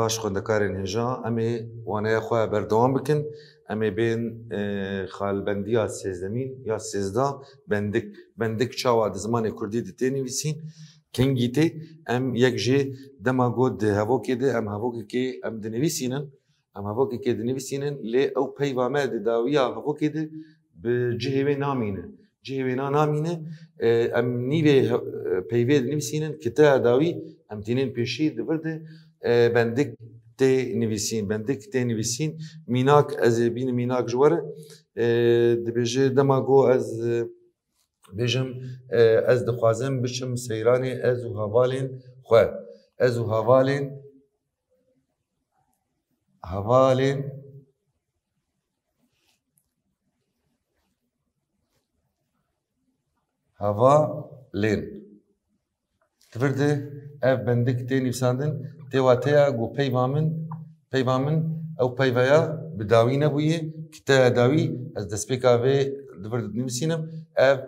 باش خوندەکارên هێژا ئەمێ وانەیە خۆیان بەردەوام بکەن ئەمێ بێن خالبەندیya sêzdemîn ya sêzda bendik çawa di zimanê Kurdî di tê nivîsîn kengî tê em yek jê dema got di hevokê de em hevokekê em dinivîsînin em hevokekê dinivîsînin lê ew peyva me di dawiya hevokê de bi cihê wê namîne cihê wê namîne em nîvê peyvê dinivîsînin kiteya dawî em tînên pêşî di vir de bendik tê nivîsîn bendik tê nivîsîn mînak ez ê bînim mînak ji we re dibêje dema got ez bêjim ez dixwazim biçim seyranê ez û hevalên xwe ez û hevalên Tivir de ev bendik tê nivîsandin tê wateya got peyva min ew peyveya bi dawî nebûye kiteya dawî ez destpêka vê divir dinivîsînim ev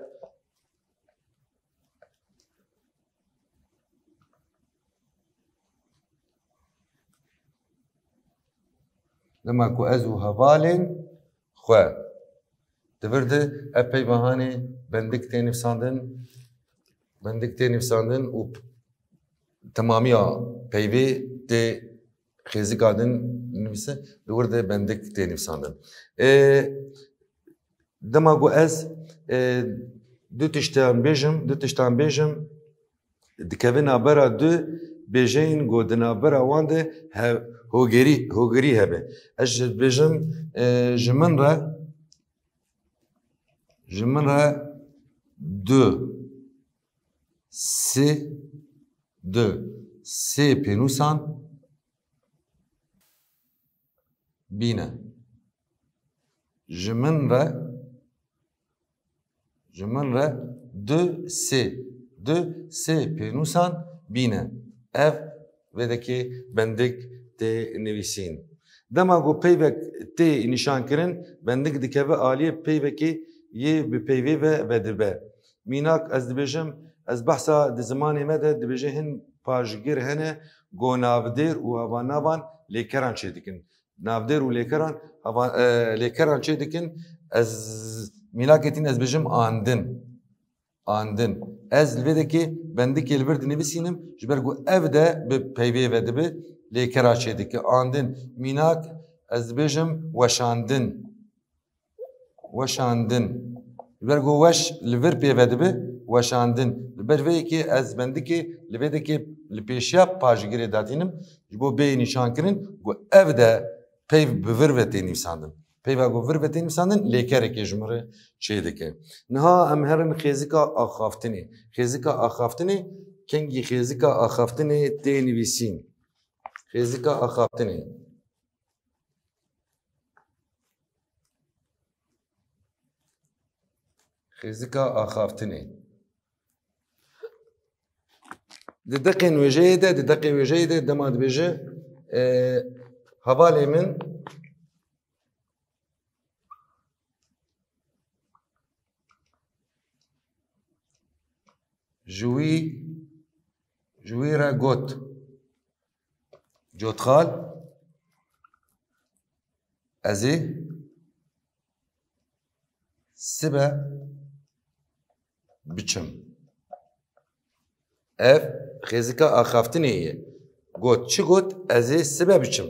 dema ku ez û hevalên xwe divir de ev peyvahanê bendik tê nivîsandin û temamiya peyvê tê xêzika din nivîse li wir de bendik tê nivîsandin dema ku ez du tiştan bêjim dikevin navbera du bêjeyên got di navbera wan de hogerî hebe ez ji bêjim ji min re du sê pênûsan bîne ji min re du sê pênûsan bîne ev vêdekê bendik tê nivîsîn dema got peyvek tê nîşankirin bendik dikeve aliyê peyvekê yê bi peyvê ve vedibe mînak ez dibêjim ez behsa di zimanê me de dibêje hin pajgir hene got navdêr û hevanavan lêkeran çê dikin navdêr û lêkeran çê dikin ez mînakê tîn ez bêjim andin ez li vêdekê bendikê li vir dinivîsînim ji ber ku ev de bi peyvê vedibe lêkera çê dike andin mînak ez dibêjim weşandin li ber ku weş li vir pê vedibe weşandin li ber vê yekê ez bendikê li vêdekê li pêşiya pajgirê datînim ji bo bêyî nîşankirin ku ev de peyv bi vir ve tê nivîsandin peyva ku vir ve tê nivîsandin lêkerekê ji min re çê dike niha em herin xêzika axaftinê kengî xêzika axaftinê tê nivîsîn xêzika axaftinê di deqên wêjeyê de dema dibêje hevalê min ji wî re got cotxal ez ê sibe biçim ev xêzika axaftinê ye got çi got ez ê sibe biçim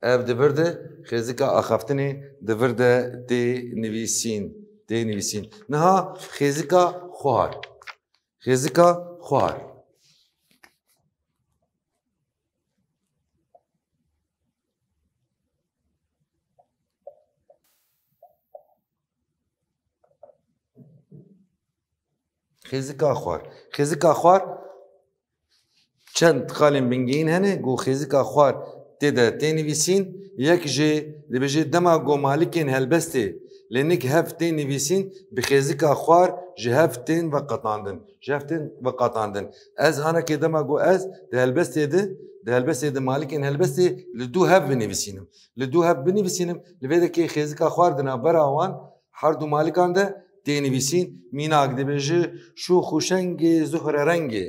ev divir de xêzika axaftinê divir de tê nivîsîn niha xêzika xwar xêzika xwar çend xalên bingehîn hene got xêzika xwar tê de tê nivîsîn yek jê dibêje dema got malikên helbestê lênik hev tê nivîsîn bi xêzika xwar ji hev tên veqetandin ez hanekê dema got ez di helbestê de malikên helbestê li du hev binivîsînim li vêdekê xêzika xwar di navbera wan her du malikan de tê nivîsîn mînak dibêje şû xuşengê zuhrerengê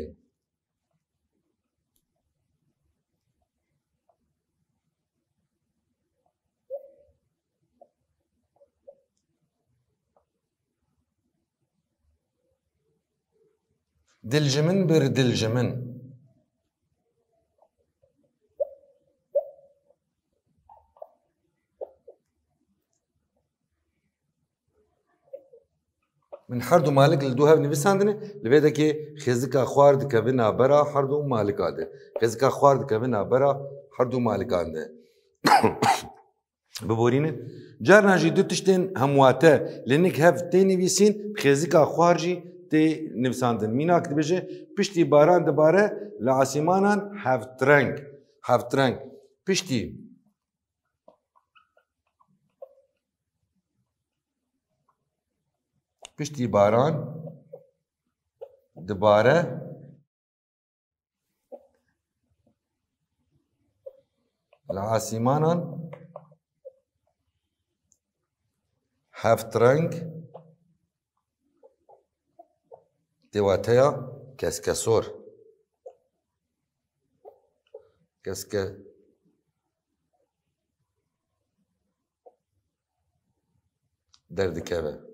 دلجمن بر دلجمن. من حردو مالك لدوها بنفساندنه لبيدكي خزكا خوار دكبنا برا حردو مالك هذا خزكا خوار دكبنا برا حردو مالك هذا ببورينه جارنا جي دو تشتين همواته لانك هف تيني بيسين خزكا خوارجي تي نفساندن ميناك دبجه بشتي باران دباره لعاسيمانان هاف ترنج پشتی باران دباره العاسیمانان هفت رنگ دواتیا کسکسور دردکبه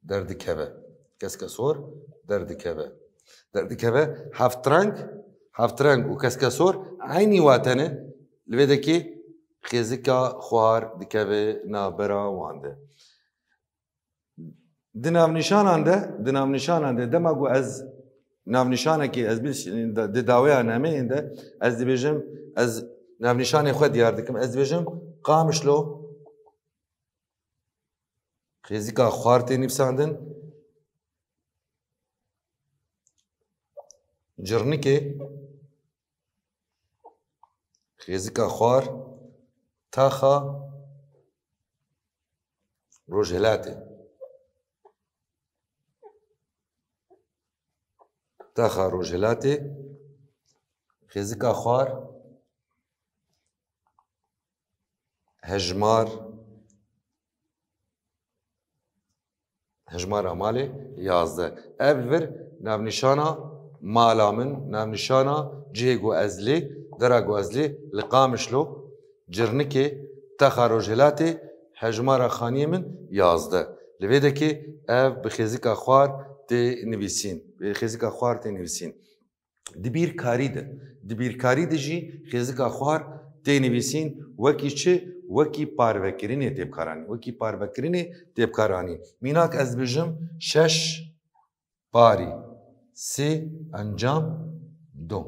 دردكبه كسكسور دردكبه هفترنگ وكسكسور عيني واتنه لبيدكي خيزكا خوار دكبه نابرا وانده دناف نشان عنده دماغو از ناف نشانه كي از بيش داويا نامه عنده از دبيجم از ناف نشانه خود ياردكم از دبيجم قامشلو خيزيكا خوارتي نفساندن جرنكي خيزيكا خوار تاخا روجهلاتي خيزيكا خوار هجمار مالي يازده أبفر نافنشانا مالامن نافنشانا جيغو أزلي دراغو أزلي لقامشلو جرنكي تخارجلاتي هجمار خاني من يازده لفيدكي أب بخيزيكا خوار تي نبيسين دبير كاري ده جي خيزيكا خوار تي نبيسين وكي چه وكي پاروکرینه تبکارانی میناک از بجم 6 پاری 3 انجام 2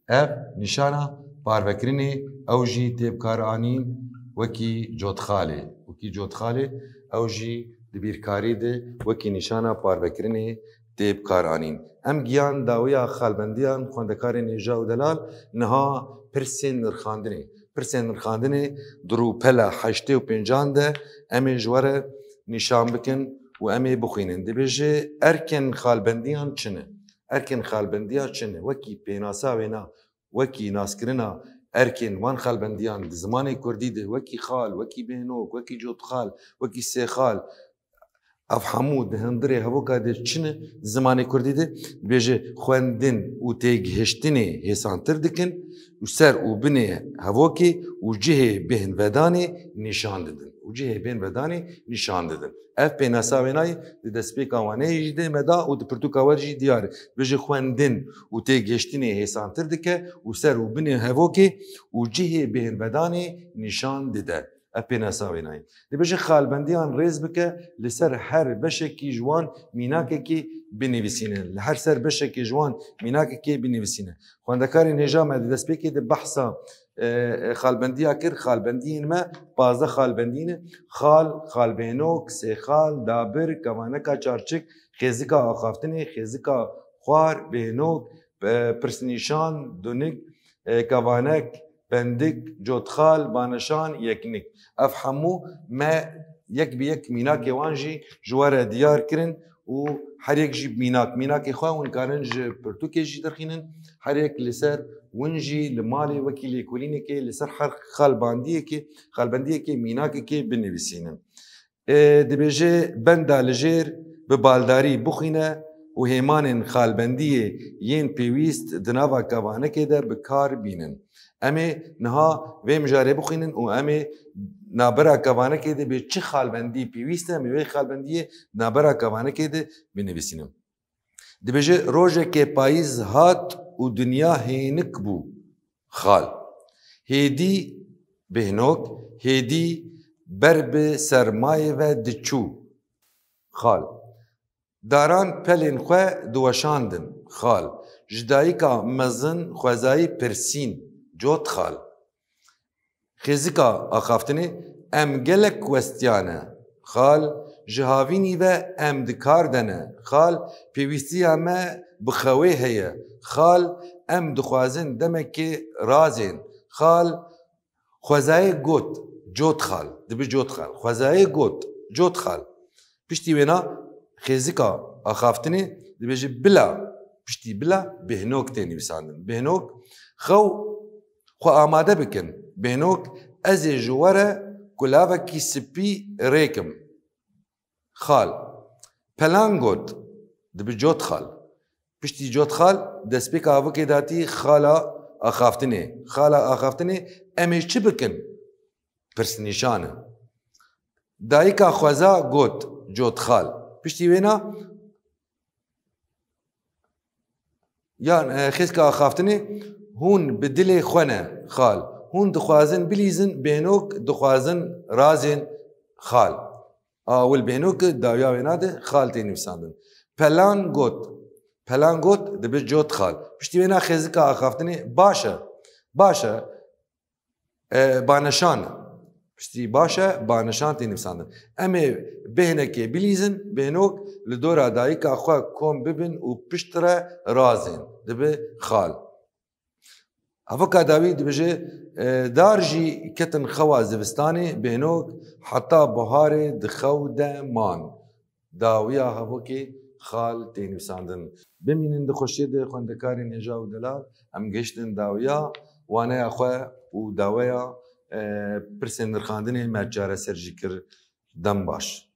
اف نشانه پاروکرینه اوجی تبکارانی وكي جوتخاله اوجي دبيركاري ده وكي نشانه پاروکرینه تبکارانین ام گیان داویا خالبندیان خوندکار نجا و دلال نها پرسین نرخاندنه درو پلا 85 ده امي جواره نشان بكن و امي بخوينن دبيجي اركن خالبنديان چنه وكي بيناسا وينا وكي ناسكرنا اركن وان خالبنديان زماني كردي ده وكي خال وكي بينوك وكي جوت خال وكي سي خال اف حمود هندري هبوكا ده چنه زماني كردي ده بيجي خوندن و تيگهشتني هسانتر دكن و سر و بني هواكي و جهه بهن وداني نشان ددن اف بيناسا ويناي دسبيكا وانه جده مدا و دپرتوكا ورجي ديار بيجي خوندن و تيگهشتني هسانتر دكه و سر و بني هواكي و جهه بهن وداني نشان دده اپینا ساوینای. دبیجه خالبندیان ریز بکه لسر هر بشکی جوان میناکه کی بنویسینه. لهر سر بشکی جوان میناکه کی بنویسینه. خواندکاری نجام دست بکی ده بحثا خالبندیا کر خالبندین ما بازه خالبندینه خالبینوک سه خال دابر کوانکا چارچک خزیکا آخافتنه خزیکا خوار بینوک پرسنیشان دونک کوانک بندق جوتخال بانشان يكنك افهمو ما يك بيك ميناك وانجي جوار ديار كرن و حريك جي ميناك اخوا وان كارنج برتوكي جي درخينن حريك لسر ونجي لمالي وكيلي كوليني كي لسر حرق خالبنديه كي ميناك كي بنويسينن دبيجي بندا لجير ببالداري بخينه و هيمان خالبنديه ين بيويست دناوا كوانه كده بكار بينن امي نها ويم جاري بخينن و امي nabera kavanekê de bê çi xalbendî pîwîst e em ê wê xalbendiyê nabera kavanekê de binivîsînim. Dibêje rojekê payîz hat û dunya hênik bû xal. Hêdî bêhnok, hêdî ber bi sermayê ve diçû xal. Daran pelên xwe diweşandin xal. Ji dayîka mezin xwezayî pirsîn cot xal. Xêzika axaftinê em gelek westiyane xal. Ji havînî ve em dikar dene xal. Pêwîstiya me bi xewê heye xal. Em dixwazin demekê razên xal. Xwezayê got cot xal. Dibe cot xal. Xwezayê got cot xal. Piştî wêna xêzika axaftinê dibêje bila. Piştî bila bêhnok tê nivîsandin. Bêhnok xew xwe amade bikin. Bêhnok ez ê ji were kulavekî spî rêkim xal. Pelan got dibe cot xal. Piştî cot xal destpêka avokê datî xala axaftinê. Xala axaftinê em ê çi bikin? Pirsnîşan e. Dayîka xweza got cot xal. Piştî wêna yan xêzika axaftinê hûn bi dilê xwe ne xal. Hûn dixwazin bilîzin bêhnok dixwazin razên xal. Awil bêhnok dawiya wêna de xal tê nivîsandin. Pelan got. Pelan got dibe cot xal. Piştî wêna xêzika axaftinê baş e. Baş e baneşan e. Piştî baş e baneşan tê nivîsandin. Em ê bêhnekê bilîzin bêhnok li dora dayîka xwe kom bibin û piştre razên dibe xal. Hevok dawî dibêje dar jî ketin xewa zivistanê bêhnok heta buharê di xew de man. Dawiya hevokê xal tê nivîsandin. Bimînin di xweşiyê de xwendekarên hêja û delal em gehiştin dawiya waneya xwe û daweya pirsên nirxandinê me çareser jî kir dem baş.